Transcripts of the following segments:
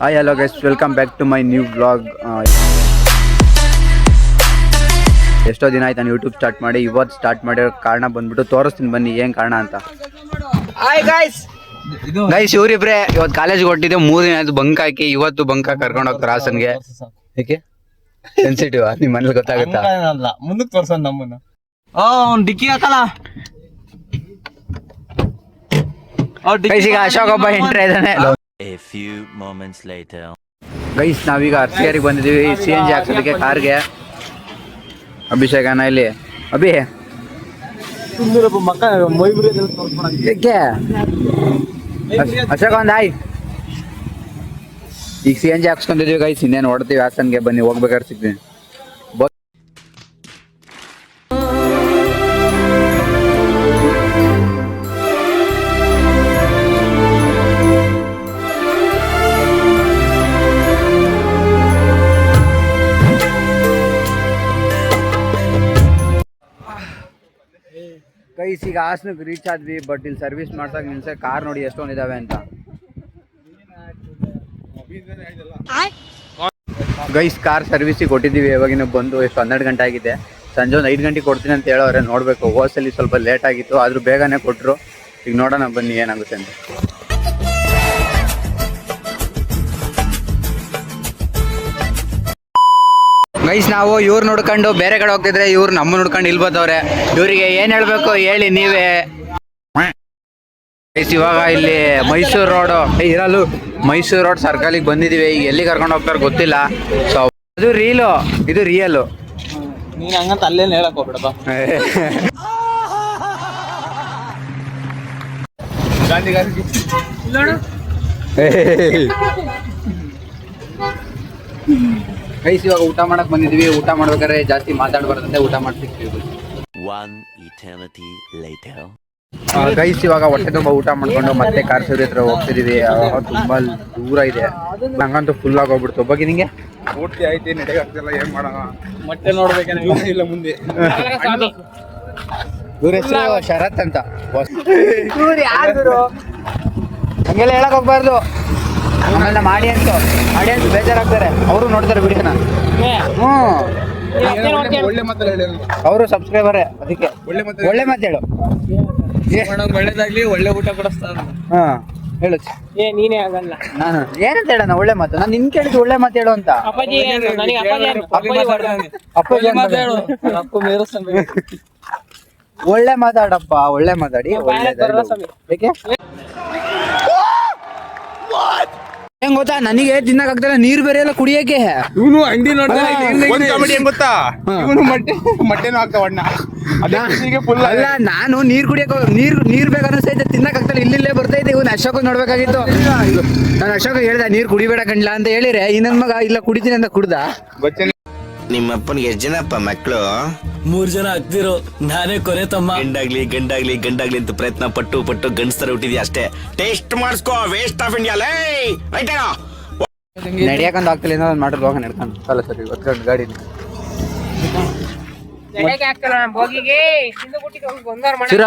Hi, hello guys, welcome back to my new vlog. ಎಷ್ಟೋ ದಿನ ಆಯ್ತು ನಾನು ಯೂಟ್ಯೂಬ್ ಸ್ಟಾರ್ಟ್ ಮಾಡಿ. ಇವತ್ತು ಸ್ಟಾರ್ಟ್ ಮಾಡಿರೋ ಕಾರಣ ಬಂದ್ಬಿಟ್ಟು ತೋರಿಸ್ತೀನಿ ಬನ್ನಿ ಏನು ಕಾರಣ ಅಂತ. ಹಾಯ್ ಗೈಸ್, ಇವರಿಬ್ರೆ ಇವತ್ತು ಕಾಲೇಜ್ಗೆ ಹೊಟ್ಟಿದ್ದೆ. 3 ದಿನ ಆಯ್ತು ಬಂಕ್ ಹಾಕಿ. ಇವತ್ತು ಬಂಕ್ ಹಾಕಿ ಕರ್ಕೊಂಡು ಹೋಗ್ತಾರೆ ಹಾಸನ್ಗೆ. ಏಕೆ ಸೆನ್ಸಿಟಿವ್ ನಿಮ್ಮ ಮನೇಲಿ ಗೊತ್ತಾಗುತ್ತಾ? ಮುಂದಕ್ಕೆ ತೋರ್ಸೋಣ ನಮ್ಮನ್ನ. ಡಿಕ್ಕಿ ಹಾಕಲ್ಲ. ಈಗ ಅಶೋಕ್ ಒಬ್ಬ ಎಂಟ್ರಿ ಇದ್ದಾನೆ. A few moments later. Guys ನಾವೀಗ ಅರ್ಸಿಯಾರಿಗೆ ಬಂದಿದ್ದೀವಿ CNG ಹಾಕ್ಸೋದಕ್ಕೆ ಕಾರ್ಗೆ. ಅಭಿಷೇಕನ ಇಲ್ಲಿ ಅಭಿ ಏಕೆ ಅಶೋಕ ಒಂದು ಹಾಯ್. ಈಗ CNG ಹಾಕ್ಸ್ಕೊಂಡಿದೀವಿ ಗೈಸ್, ಇನ್ನೇನು ಹೊಡ್ತೀವಿ ಹಾಸನ್ಗೆ. ಬನ್ನಿ ಹೋಗ್ಬೇಕಾದ್ರೆ ಸಿಗ್ತೀನಿ. ಗೈಸ್ ಈಗ ಹಾಸನಕ್ಕೆ ರೀಚ್ ಆದ್ವಿ. ಬಟ್ ಇಲ್ಲಿ ಸರ್ವಿಸ್ ಮಾಡ್ಸಕ್ ನಿಲ್ಸ ಕಾರ್ ನೋಡಿ ಎಷ್ಟೊಂದಿದಾವೆ ಅಂತ. ಗೈಸ್ ಕಾರ್ ಸರ್ವಿಸಿಗೆ ಕೊಟ್ಟಿದ್ದೀವಿ. ಇವಾಗಿನ ಬಂದು ಎಷ್ಟು 12 ಗಂಟೆ ಆಗಿದೆ. ಸಂಜೆ ಒಂದು 5 ಗಂಟೆಗೆ ಕೊಡ್ತೀನಿ ಅಂತ ಹೇಳೋರೆ. ನೋಡಬೇಕು. ಹೋಸಲ್ಲಿ ಸ್ವಲ್ಪ ಲೇಟ್ ಆಗಿತ್ತು, ಆದರೂ ಬೇಗನೆ ಕೊಟ್ಟರು. ಈಗ ನೋಡೋಣ ಬನ್ನಿ ಏನಾಗುತ್ತೆ ಅಂತ. ಗೈಸ್ ನಾವು ಇವ್ರು ನೋಡ್ಕೊಂಡು ಬೇರೆ ಕಡೆ ಹೋಗ್ತಿದ್ರೆ ಇವ್ರು ನಮ್ಮ ನೋಡ್ಕೊಂಡು ಇಲ್ಲಿ ಬಂದವ್ರೆ. ಇವರಿಗೆ ಏನ್ ಹೇಳ್ಬೇಕು ಹೇಳಿ ನೀವೇ. ಗೈಸ್ ಇವಾಗ ಇಲ್ಲಿ ಮೈಸೂರು ರೋಡ್ ಇರಲು ಮೈಸೂರು ರೋಡ್ ಸರ್ಕಲಿಗೆ ಬಂದಿದೀವಿ. ಈಗ ಎಲ್ಲಿ ಕರ್ಕೊಂಡು ಹೋಗ್ತಾರೆ ಗೊತ್ತಿಲ್ಲ. ಸೊ ಅದು ರೀಲು, ಇದು ರಿಯಲ್. ನೀನ್ ಹಂಗಂತ ಅಲ್ಲೇನು ಹೇಳಕ್ ಹೋಗ್ಬಿಡಪ್ಪ. ಗೈಸ್ ಇವಾಗ ಊಟ ಮಾಡಕ್ ಬಂದಿದೀವಿ. ಊಟ ಮಾಡ್ಬೇಕಾದ್ರೆ ಜಾಸ್ತಿ ಮಾತಾಡ್ಬಾರ್ದಂತೆ. ಊಟ ಮಾಡ್ತಿರ್ತೀವಿ. ಗೈಸ್ ಇವಾಗ ಹೊಟ್ಟೆ ತುಂಬ ಊಟ ಮಾಡ್ಕೊಂಡು ಮತ್ತೆ ಕಾರ್ಸೂರಿ ಹತ್ರ ಹೋಗ್ತಿದೀವಿ. ತುಂಬಾ ದೂರ ಇದೆ. ನಂಗಂತೂ ಫುಲ್ ಆಗಿ ಹೋಗ್ಬಿಡ್ತು. ಬಗ್ಗೆ ನಿಂಗೆ ಪೂರ್ತಿ ಐತಿ, ನಡೆಯಾಗ್ತಿಲ್ಲ. ಏನ್ ಮಾಡೋಣ, ಮೊಟ್ಟೆ ನೋಡ್ಬೇಕಲ್ಲ ಮುಂದೆ. ಇವ್ರ ಹೆಸರು ಶರತ್ ಅಂತ. ಹಂಗೆಲ್ಲ ಹೇಳಕ್ ಹೋಗ್ಬಾರ್ದು. ಆಮೇಲೆ ಮಾಡಿ ಅಂತ ಬೇಜಾರಾಗ್ತಾರೆ. ಅವರು ನೋಡ್ತಾರೆ ವಿಡಿಯೋನ. ಒಳ್ಳೆ ಮಾತಲ್ಲ ಹೇಳಿ. ಅವರು ಸಬ್ಸ್ಕ್ರೈಬರೇ, ಅದಕ್ಕೆ ಒಳ್ಳೆ ಮಾತು ಹೇಳು. ಒಳ್ಳೇದಾಗ್ಲಿ, ಒಳ್ಳೆ ಊಟ ಕೊಡಿಸ್ತಾರ. ಹಾ ಹೇಳು. ನೀನೇ ಆಗಲ್ಲ. ನಾನು ಏನಂತ ಹೇಳೋಣ ಒಳ್ಳೆ ಮಾತು. ನಾನು ನಿನ್ ಕೇಳಿದ್ದು ಒಳ್ಳೆ ಮಾತು ಹೇಳು ಅಂತ. ಒಳ್ಳೆ ಮಾತಾಡಪ್ಪ, ಒಳ್ಳೆ ಮಾತಾಡಿ. ಏಕೆ ಹೆಂಗ್ ಗೊತ್ತಾ, ನನಗೆ ತಿನ್ನಕ್ ಆಗ್ತಾನೆ. ನೀರ್ ಬೇರೆ ಎಲ್ಲ ಕುಡಿಯಕ್ಕೆ. ಇವನು ಅಂಗಡಿ ನೋಡ್ತಾನೆ. ಹೆಂಗ್ ಗೊತ್ತಾ, ಇವನು ಮೊಟ್ಟೆನೂ ಹಾಕ್ತಾವಣ್ಣ. ಅಲ್ಲ, ನಾನು ನೀರ್ ಕುಡಿಯಕ್ ನೀರ್ ಬೇಕನ್ನಿಸ್ತೈತೆ, ತಿನ್ನಕ್ ಆಗ್ತಾನೆ. ಇಲ್ಲೇ ಬರ್ತೈತೆ. ಇವನು ಅಶೋಕ ನೋಡ್ಬೇಕಾಗಿತ್ತು. ನಾನು ಅಶೋಕ ಹೇಳ್ದೆ ನೀರ್ ಕುಡಿಬೇಡ ಕಣ್ಲ ಅಂತ ಹೇಳಿದ್ರೆ, ಇನ್ನೊಂದ್ ಮಗ ಇಲ್ಲ ಕುಡಿತೀನಿ ಅಂತ ಕುಡ್ದ. ನಿಮ್ಮಪ್ಪನಿಗೆ ಎಷ್ಟು ಜನಪ್ಪ ಮಕ್ಕಳು? 3 ಜನ ಆಗ್ತಿರೋ. ನಾನೇ ಕೊನೆ ತಮ್ಮ. ಗಂಡಾಗ್ಲಿ ಅಂತ ಪ್ರಯತ್ನ ಪಟ್ಟು ಗಂಡಸ್ತರ ಹುಟ್ಟಿದ್ಯಾ ಅಷ್ಟೇ. ಟೇಸ್ಟ್ ಮಾಡಿಸ್ಕೋ. ವೇಸ್ಟ್ ಆಫ್ ಇಂಡಿಯಾ ಲೇ. ನಡಿಯಾಕಂತ ಆಗ್ತಿಲ್ಲ. ಇನ್ನೊಂದು ಮಾಡ್ರಿ ಹೋಗ ನಡ್ಕೊಂಡು. ಅಲ್ಲ ಸರಿ ಹೊತ್ಕೊಂಡು ಗಾಡಿ ಅಲ್ಲಿ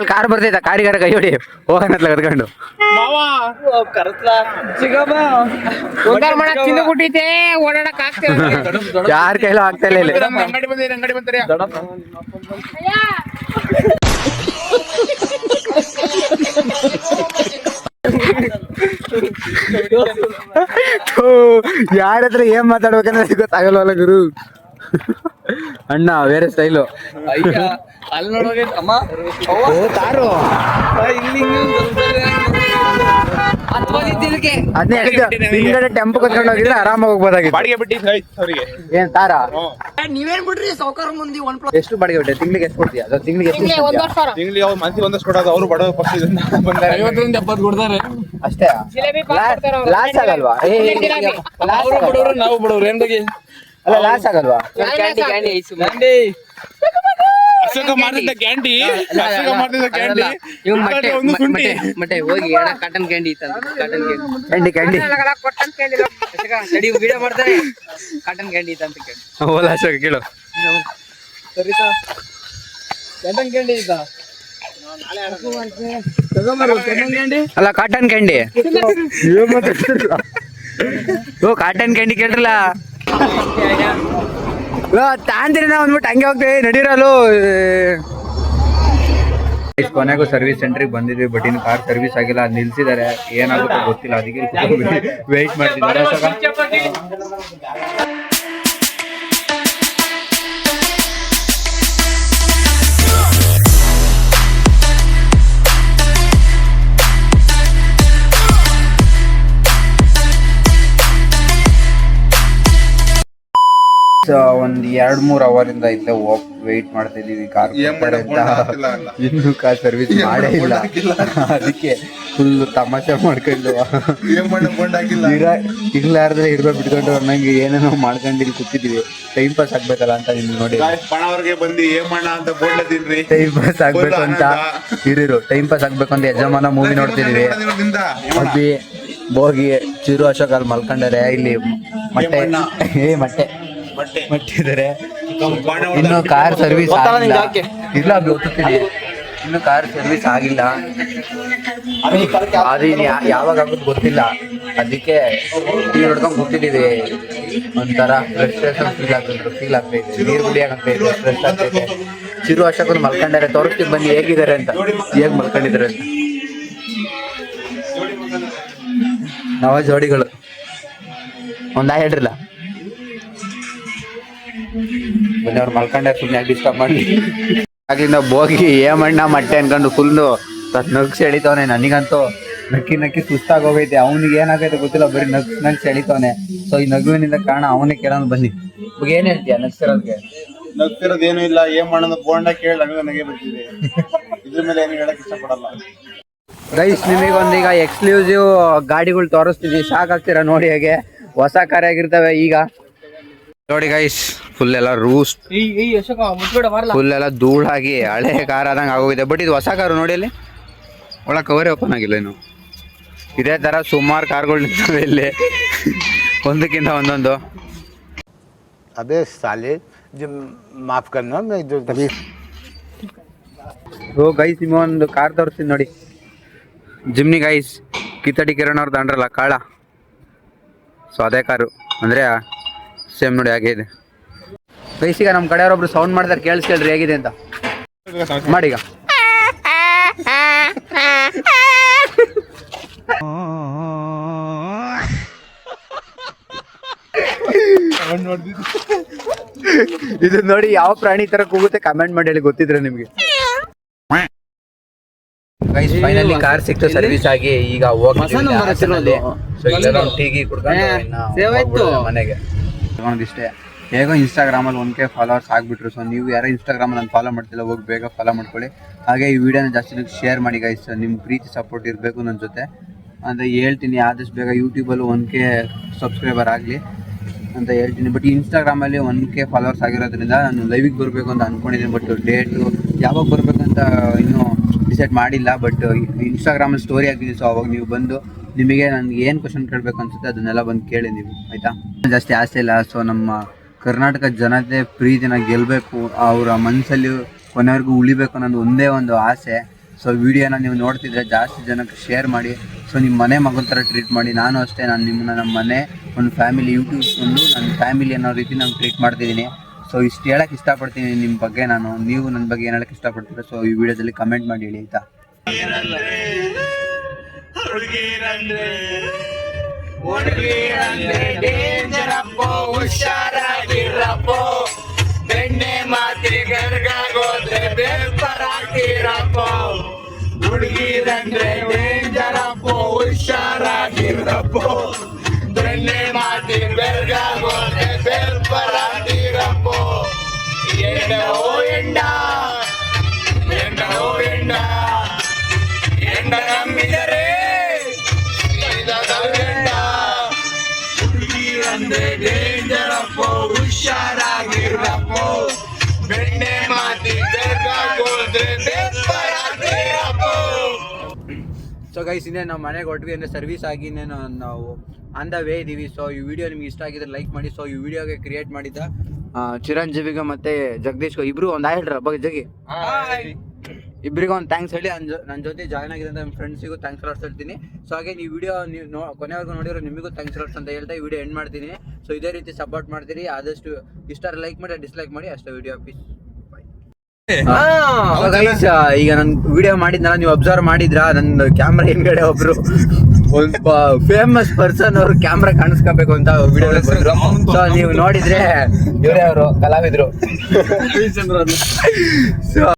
ಕಾರ್ ಬರ್ತೈತ. ಕಾರಿಗಾರ ಕೈ ಹೊಡಿ ಹೋಗನತ್ಲ ಕರ್ಕೊಂಡು. ಯಾರ ಕೈಲೂ ಆಗ್ತಾ ಇಲ್ಲ. ಯಾರ ಹತ್ರ ಏನ್ ಮಾತಾಡ್ಬೇಕಂದ್ರೆ ಗೊತ್ತಾಗಲ್ವಲ್ಲ ಗುರು. ಅಣ್ಣ ಬೇರೆ ಸ್ಟೈಲು. ಅಲ್ಲಿ ನೋಡುವಾಗ ಅಮ್ಮ ಕಾರು ಅದನ್ನೇ ಹಿಂದ್ಗಡೆ ಟೆಂಪೋ ಕತ್ಕೊಂಡು ಹೋಗಿದ್ರೆ ಆರಾಮಾಗಿ ಹೋಗ್ಬೋದಾಗಿತ್ತು. ಏನ್ ತಾರ ನೀವೇನ್ ಬಿಡ್ರಿ ಸಾವ್ಕಾರ ಮಂದಿ ಎಷ್ಟು ಬಾಡಿಗೆ ಬಿಟ್ಟೆ? ತಿಂಗಳಿಗೆ ಎಷ್ಟು ಕೊಡ್ತೀಯ? ಅದು ತಿಂಗಳಿಗೆ ಎಷ್ಟು? ತಿಂಗ್ಳಿಗೆ ಅವ್ರು ಮಂತ್ಲಿ ಒಂದಷ್ಟು ಕೊಡೋದು. ಅವರು ಬಡವ ಪಕ್ಷ 50-70 ಕೊಡ್ತಾರೆ ಅಷ್ಟೇ. ಲಾಸ್ ಆಗಲ್ವಾ? ನಾವು ಬಡವ್ರು ಏನ್ ಬಗ್ಗೆ ಅಲ್ಲ ಲಾಸ್ ಆಗಲ್ವಾ? ಅಶೋಕ ಮಾಡ್ತಿದ್ದ ಕ್ಯಾಂಡಿ ಮತ್ತೆ ಹೋಗಿ cotton candy candy candy video ಮಾಡ್ತಾರೆ. ಕಾಟನ್ ಕ್ಯಾಂಡಿ ಇತ್ತ ಅಂತ ಕೇಳಿ. ಓಲಾ ಅಶೋಕ ಕೇಳು. ಸರಿತಾ ಕಾಟನ್ ಕ್ಯಾಂಡಿ ಇದ್ದ ಅಲ್ಲ ಕಾಟನ್ ಕ್ಯಾಂಡಿ ಓ ಕಾಟನ್ ಕ್ಯಾಂಡಿ ಕೇಳ್ರಲ್ಲ ತಾಂದ್ರಿ ನಾ ಅಂದ್ಬಿಟ್ಟು ಹಂಗೆ ಹೋಗ್ತೇವೆ ನಡೀರಲು. ಕೊನೆಗೂ ಸರ್ವಿಸ್ ಸೆಂಟ್ರಿಗೆ ಬಂದಿದ್ವಿ, ಬಟ್ ಇನ್ನು ಕಾರ್ ಸರ್ವಿಸ್ ಆಗಿಲ್ಲ, ಅದು ನಿಲ್ಸಿದ್ದಾರೆ. ಏನಾಗುತ್ತೋ ಗೊತ್ತಿಲ್ಲ, ಅದಕ್ಕೆ ವೆಯ್ಟ್ ಮಾಡ್ತಿದ್ದಾರೆ. ಒಂದ್ 2-3 ಅವರಿಂದ ಇಲ್ಲೇ ವೆಯ್ಟ್ ಮಾಡ್ತಿದೀವಿ ಕಾರ್ ಇನ್ನು ಕಾರ್ ಸರ್ವಿಸ್ ಮಾಡೇ ಇಲ್ಲ. ಅದಕ್ಕೆ ಫುಲ್ ತಮಾಷೆ ಮಾಡ್ಕೊಂಡು ಇರ್ಲಾರ್ದ್ರೆ ಹಿಡ್ಕೊ ಬಿಟ್ಕೊಂಡು ನಂಗೆ ಏನೇನೋ ಮಾಡ್ಕೊಂಡು ಕೂತಿದೀವಿ. ಟೈಮ್ ಪಾಸ್ ಆಗ್ಬೇಕಲ್ಲ ಅಂತ ನಿಮ್ಗೆ ನೋಡಿ, ಟೈಮ್ ಪಾಸ್ ಆಗ್ಬೇಕು ಅಂತ ಇರಿರು, ಟೈಮ್ ಪಾಸ್ ಆಗ್ಬೇಕು ಅಂತ ಯಜಮಾನ ಮೂವಿ ನೋಡ್ತಿದೀವಿ. ಅಬ್ಬಿ ಬೋಗಿ ಚಿರು ಅಶೋಕ್ ಅಲ್ಲಿ ಮಲ್ಕೊಂಡಾರೆ. ಇಲ್ಲಿ ಮೊಟ್ಟೆ ಮಟ್ಟಿದ್ದಾರೆ. ಇನ್ನು ಕಾರ್ ಸರ್ವಿಸ್ ಆಗಿಲ್ಲ. ಇಲ್ಲ ಗೊತ್ತಿದ್ದೀನಿ, ಇನ್ನು ಕಾರ್ ಸರ್ವಿಸ್ ಆಗಿಲ್ಲ. ಅದು ಯಾವಾಗ ಆಗೋದು ಗೊತ್ತಿಲ್ಲ. ಅದಕ್ಕೆ ಟೀ ಹೊಡ್ಕೊಂಡು ಕೂತಿದ್ದೀವಿ. ಒಂಥರ ಫ್ರಸ್ಟ್ರೇಷನ್ ಫೀಲ್ ಆಗ್ತೈತೆ. ನೀರು ಕುಡಿಯಾಗಂತ ಫ್ರೆಶ್ ಆಗ್ತೈತೆ. ಚಿರು ಅಶೋಕರು ಮಲ್ಕೊಂಡಾರೆ, ತೋರಿಸ್ತೀವಿ ಬನ್ನಿ ಹೇಗಿದ್ದಾರೆ ಅಂತ, ಹೇಗೆ ಮಲ್ಕೊಂಡಿದ್ದಾರೆ ಅಂತ. ನವ ಜೋಡಿಗಳು ಒಂದ ಹೇಳ್ರಲ್ಲ, ಬನ್ನಿ ಅವ್ರು ಮಲ್ಕೊಂಡೆ ಸುಮ್ಮನೆ ಡಿಸ್ಟರ್ಬ್ ಮಾಡಿ. ಆಗ್ಲಿಂದ ಬೋಗಿ ಏಮಣ್ಣ ಮೊಟ್ಟೆ ಅನ್ಕೊಂಡು ಫುಲ್ಲು ನಗ್ಸ್ ಎಳಿತವನೆ. ನನಗಂತೂ ನಕ್ಕಿ ಸುಸ್ತಾಗಿ ಹೋಗೈತೆ. ಅವ್ನಿಗೆ ಏನಾಗೈತೆ ಗೊತ್ತಿಲ್ಲ, ಬರೀ ನಗ್ಸ್ ಎಳಿತವನೆ. ಸೊ ಈ ನಗುವಿನಿಂದ ಕಾರಣ ಅವನೇ ಕೇಳೋಣ ಬನ್ನಿ. ಏನ್ ಹೇಳ್ತೀಯ ನಗ್ತಿರೋದೇನು ಇಲ್ಲ, ಏನ್ ಮಾಡೋದು ಬೋಂಡ ಕೇಳಿ ನನಗೆ ಬರ್ತಿದೆ. ಇದ್ರ ಮೇಲೆ ಏನು ಹೇಳಕ್ ಇಷ್ಟಪಡಲ್ಲ. ಗೈಸ್ ನಿಮಗೊಂದೀಗ ಎಕ್ಸ್ಕ್ಲೂಸಿವ್ ಗಾಡಿಗಳು ತೋರಿಸ್ತಿದ್ವಿ, ಶಾಕ್ ಆಗ್ತೀರಾ ನೋಡಿ. ಹೇಗೆ ಹೊಸ ಕಾರ್ ಆಗಿರ್ತವೆ ಈಗ ನೋಡಿ ಗೈಸ್. ಫುಲ್ ಎಲ್ಲ ರೂಸ್ಟ್, ಫುಲ್ ಎಲ್ಲ ಧೂಳಾಗಿ ಹಳೆ ಕಾರ್ ಆದಂಗೆ ಆಗೋಗಿದೆ. ಬಟ್ ಇದು ಹೊಸ ಕಾರು ನೋಡಿ, ಅಲ್ಲಿ ಒಳಗೆ ಕವರೇ ಓಪನ್ ಆಗಿಲ್ಲ ಇನ್ನು. ಇದೇ ತರ ಸುಮಾರು ಕಾರ್ಗಳು ನಿಂತವೆ ಇಲ್ಲಿ, ಒಂದಕ್ಕಿಂತ ಒಂದೊಂದು. अबे साले जो माफ करना मैं जो तभी ಓ ಗೈಸ್ ನಿಮಗೊಂದು ಕಾರ್ ತೋರಿಸ್ತೀನಿ ನೋಡಿ. ಜಿಮ್ನಿ ಗೈಸ್, ಕಿತ್ತಡಿ ಕಿರಣ್ ಅವ್ರದ್ದು ಅಂಡ್ರಲ್ಲ ಕಾಳ, ಸೊ ಅದೇ ಕಾರು ಅಂದರೆ ಸೇಮ್ ನೋಡಿ ಹಾಗೆ ಇದೆ ಗೈಸ್. ಈಗ ನಮ್ಮ ಕಡೆಯವರೊಬ್ರು ಸೌಂಡ್ ಮಾಡ್ತಾರೆ, ಕೇಳಿಸ್ಕೇಳ್ರಿ ಹೇಗಿದೆ ಅಂತ ಮಾಡೀಗ. ಇದು ನೋಡಿ ಯಾವ ಪ್ರಾಣಿ ತರ ಕೂಗುತ್ತೆ ಕಮೆಂಟ್ ಮಾಡಿ ಹೇಳಿ, ಗೊತ್ತಿದ್ರೆ ನಿಮ್ಗೆ. ಗೈಸ್ ಫೈನಲಿ ಕಾರ್ ಸಿಕ್ತು ಸರ್ವಿಸ್ ಆಗಿ. ಈಗ ಟೀಗಿ ಕುಡ್ಕೊಂಡು ಮನೆಗೆ ಇಷ್ಟೇ. ಹೇಗೋ ಇನ್ಸ್ಟಾಗ್ರಾಮಲ್ಲಿ 1K ಫಾಲೋವರ್ಸ್ ಆಗಿಬಿಟ್ರು. ಸೊ ನೀವು ಯಾರೋ ಇನ್ಸ್ಟಾಗ್ರಾಮಲ್ಲಿ ನಾನು ಫಾಲೋ ಮಾಡ್ತಿಲ್ಲ, ಹೋಗಿ ಬೇಗ ಫಾಲೋ ಮಾಡ್ಕೊಳ್ಳಿ. ಹಾಗೆ ಈ ವಿಡಿಯೋನ ಜಾಸ್ತಿ ಶೇರ್ ಮಾಡಿ ಗೈಸ್. ನಿಮ್ಮ ಪ್ರೀತಿ ಸಪೋರ್ಟ್ ಇರಬೇಕು ನನ್ನ ಜೊತೆ ಅಂತ ಹೇಳ್ತೀನಿ. ಆದಷ್ಟು ಬೇಗ ಯೂಟ್ಯೂಬಲ್ಲೂ 1K ಸಬ್ಸ್ಕ್ರೈಬರ್ ಆಗಲಿ ಅಂತ ಹೇಳ್ತೀನಿ. ಬಟ್ ಇನ್ಸ್ಟಾಗ್ರಾಮಲ್ಲಿ 1K ಫಾಲೋವರ್ಸ್ ಆಗಿರೋದ್ರಿಂದ ನಾನು ಲೈವಿಗೆ ಬರಬೇಕು ಅಂತ ಅಂದ್ಕೊಂಡಿದ್ದೀನಿ. ಬಟ್ ಡೇಟು ಯಾವಾಗ ಬರಬೇಕಂತ ಇನ್ನೂ ಡಿಸೈಡ್ ಮಾಡಿಲ್ಲ. ಬಟ್ ಇನ್ಸ್ಟಾಗ್ರಾಮಲ್ಲಿ ಸ್ಟೋರಿ ಹಾಕಿದ್ದೀನಿ. ಸೊ ಅವಾಗ ನೀವು ಬಂದು ನಿಮಗೆ ನನಗೆ ಏನು ಕ್ವಶನ್ ಕೇಳಬೇಕು ಅನ್ಸುತ್ತೆ ಅದನ್ನೆಲ್ಲ ಬಂದು ಕೇಳಿ ನೀವು, ಆಯಿತಾ? ಜಾಸ್ತಿ ಆಸೆ ಇಲ್ಲ. ಸೊ ನಮ್ಮ ಕರ್ನಾಟಕ ಜನತೆ ಪ್ರೀತಿನ ಗೆಲ್ಲಬೇಕು, ಅವರ ಮನಸ್ಸಲ್ಲಿ ಕೊನೆವರೆಗೂ ಉಳಿಬೇಕು ಅನ್ನೋದು ಒಂದೇ ಒಂದು ಆಸೆ. ಸೊ ವಿಡಿಯೋನ ನೀವು ನೋಡ್ತಿದ್ರೆ ಜಾಸ್ತಿ ಜನಕ್ಕೆ ಶೇರ್ ಮಾಡಿ. ಸೊ ನಿಮ್ಮ ಮನೆ ಮಗನ ಥರ ಟ್ರೀಟ್ ಮಾಡಿ. ನಾನು ಅಷ್ಟೇ, ನಾನು ನಿಮ್ಮನ್ನ ನಮ್ಮ ಮನೆ ಒಂದು ಫ್ಯಾಮಿಲಿ, ಯೂಟ್ಯೂಬ್ ಒಂದು ನನ್ನ ಫ್ಯಾಮಿಲಿ ಅನ್ನೋ ರೀತಿ ನಾನು ಟ್ರೀಟ್ ಮಾಡ್ತಿದ್ದೀನಿ. ಸೊ ಇಷ್ಟು ಹೇಳಕ್ಕೆ ಇಷ್ಟಪಡ್ತೀನಿ ನಿಮ್ಮ ಬಗ್ಗೆ ನಾನು. ನೀವು ನನ್ನ ಬಗ್ಗೆ ಏನು ಹೇಳಕ್ಕೆ ಇಷ್ಟಪಡ್ತೀರಾ ಸೊ ಈ ವಿಡಿಯೋದಲ್ಲಿ ಕಮೆಂಟ್ ಮಾಡಿ ಹೇಳಿ, ಆಯಿತಾ? ಬೆಣ್ಣೆ ಮಾತಿ ಗರ್ಗಾಗೋದ್ರೆ ಬೇರ್ಪರಾಗಿರಪ್ಪ, ಹುಡುಗಿರಂದ್ರೆ ಡೇಂಜರಪ್ಪ, ಹುಷಾರಾಗಿರಪ್ಪ. ಬೆಣ್ಣೆ ಮಾತಿ ಬೆರ್ಗಾಗೋದ್ರೆ ಬೇರ್ಪರಾಗಿರಪ್ಪ. ಎಂಡ ಓ ಎಂಡ, ಎಂಡ ಓ ಎಂಡ, ಎಂಡ ನಂಬಿದರೆ ಎಂಡ. ಹುಡುಗಿರಂದ್ರೆ ಡೇಂಜರಪ್ಪ, ಹುಷಾರಾಗಿರಪ್ಪ. ಬೆಣ್ಣೆ ಮಾತಿ ಬೆರ್ಗಾಗೋದ್ರೆ ಬೇರ್ಪರಾಗಿರಪ್ಪ. ಸೊ ಗೈಸ್ ಇನ್ನೇನು ನಾವು ಮನೆಗೆ ಹೊರಟ್ವಿ ಅಂದರೆ ಸರ್ವಿಸ್ ಆಗಿ ಇನ್ನೇನು ನಾವು ಆನ್ ದ ವೇ ಇದ್ದೀವಿ. ಸೊ ಈ ವಿಡಿಯೋ ನಿಮ್ಗೆ ಇಷ್ಟ ಆಗಿದ್ರೆ ಲೈಕ್ ಮಾಡಿ. ಸೊ ಈ ವಿಡಿಯೋಗೆ ಕ್ರಿಯೇಟ್ ಮಾಡಿದ್ದ ಚಿರಂಜೀವಿಗೆ ಮತ್ತು ಜಗದೀಶ್ಗೆ ಇಬ್ಬರು ಒಂದು ಹೇಳ್ರ ಬಗ್ಗೆ ಜಗಿ. ಇಬ್ಬರಿಗೂ ಒಂದು ಥ್ಯಾಂಕ್ಸ್ ಹೇಳಿ ನನ್ನ ಜೊತೆ ಜಾಯ್ನ್ ಆಗಿರೋ ನನ್ನ ಫ್ರೆಂಡ್ಸಿಗೂ ಥ್ಯಾಂಕ್ಸ್ ಲಾಟ್ಸ್ ಹೇಳ್ತೀನಿ. ಸೊ ಹಾಗೆ ಈ ವಿಡಿಯೋ ನೀವು ಕೊನೆವರೆಗೂ ನೋಡಿರೋ ನಿಮಗೂ ಥ್ಯಾಂಕ್ಸ್ ಲಾಟ್ಸ್ ಅಂತ ಹೇಳ್ತಾ ಈ ವಿಡಿಯೋ ಎಂಡ್ ಮಾಡ್ತೀನಿ. ಸೊ ಇದೇ ರೀತಿ ಸಪೋರ್ಟ್ ಮಾಡ್ತೀರಿ, ಆದಷ್ಟು ಇಷ್ಟ ಲೈಕ್ ಮಾಡಿ ಡಿಸ್ಲೈಕ್ ಮಾಡಿ ಅಷ್ಟೇ. ವಿಡಿಯೋ ಪೀಸ್ ಈಗ ನಾನು ವಿಡಿಯೋ ಮಾಡಿದ್ನಲ್ಲ, ನೀವು ಅಬ್ಸರ್ವ್ ಮಾಡಿದ್ರಾ ನನ್ನ ಕ್ಯಾಮ್ರಾ ಹಿಂದ್ಗಡೆ ಒಬ್ರು ಒಂದು ಫೇಮಸ್ ಪರ್ಸನ್ ಅವ್ರು ಕ್ಯಾಮ್ರಾ ಕಾಣಿಸ್ಕೋಬೇಕು ಅಂತ ವಿಡಿಯೋ ಬಂದ್ರು. ಸೊ ನೀವು ನೋಡಿದ್ರೆ ಇವರೇ ಅವರು ಕಲಾವಿದ್ರು. ಸೊ